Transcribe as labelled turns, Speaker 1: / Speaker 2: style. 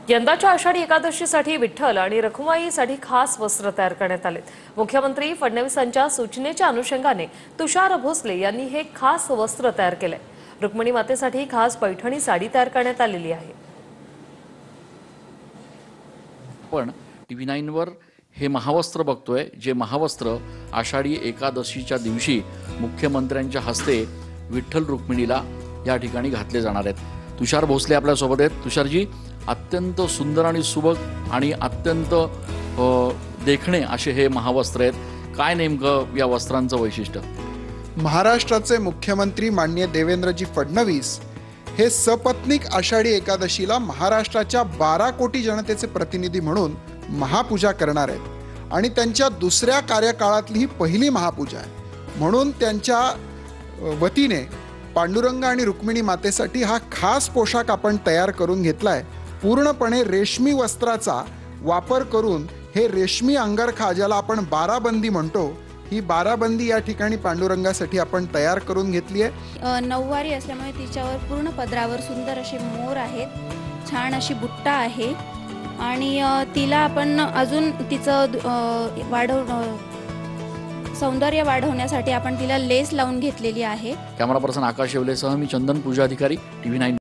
Speaker 1: यंदाच्या आषाढी एकादशीसाठी विठ्ठल आणि रखुमाईसाठी खास वस्त्र तयार करण्यात आले। मुख्यमंत्री फडणवीसांच्या सूचनेच्या अनुषंगाने तुषार भोसले यांनी हे खास वस्त्र तयार केले। रुक्मिणी मातेसाठी खास पैठणी साडी तयार करण्यात आलेली आहे।
Speaker 2: पण टीव्ही 9 वर हे महावस्त्र बघतोय, जे महावस्त्र आषाढी एकादशीच्या दिवशी मुख्यमंत्र्यांच्या हस्ते विठ्ठल रुक्मिणीला या ठिकाणी घातले जाणार आहेत। तुषार भोसले आपल्या सोबत आहेत। तुषारजी, अत्यंत सुंदर आणि सुबक आणि अत्यंत देखणे असे हे महावस्त्र आहेत। काय नेमकं या वस्त्रांचं वैशिष्ट्य?
Speaker 3: महाराष्ट्राचे मुख्यमंत्री माननीय देवेंद्रजी फडणवीस हे सपत्नीक आषाढी एकादशीला महाराष्ट्राच्या 12 कोटी जनतेचे प्रतिनिधी म्हणून महापूजा करणार आहेत आणि त्यांच्या दुसऱ्या कार्यकाळातली ही पहिली महापूजा आहे। म्हणून त्यांच्या वतीने पांडुरंग आणि रुक्मिणी मातेसाठी हा खास पोशाख आपण तयार करून घेतलाय। पूर्णपणे रेशमी वस्त्राचा वापर करून हे रेशमी अंगरखा, ज्याला आपण बाराबंदी म्हणतो, ही बाराबंदी या ठिकाणी पांडुरंगासाठी आपण तयार करून घेतली आहे।
Speaker 4: नऊवारी असल्यामुळे तिच्यावर पूर्ण पदरावर सुंदर असे मोर आहेत, छान अशी बुट्टा आहे आणि तिला आपण अजून तिचं सौंदर्य वाढवण्यासाठी आपण तिला लेस लावून घेतलेली आहे।
Speaker 2: कॅमेरा पर्सन आकाश येवलेसह मी चंदन पूजा अधिकारी, टीव्ही 9।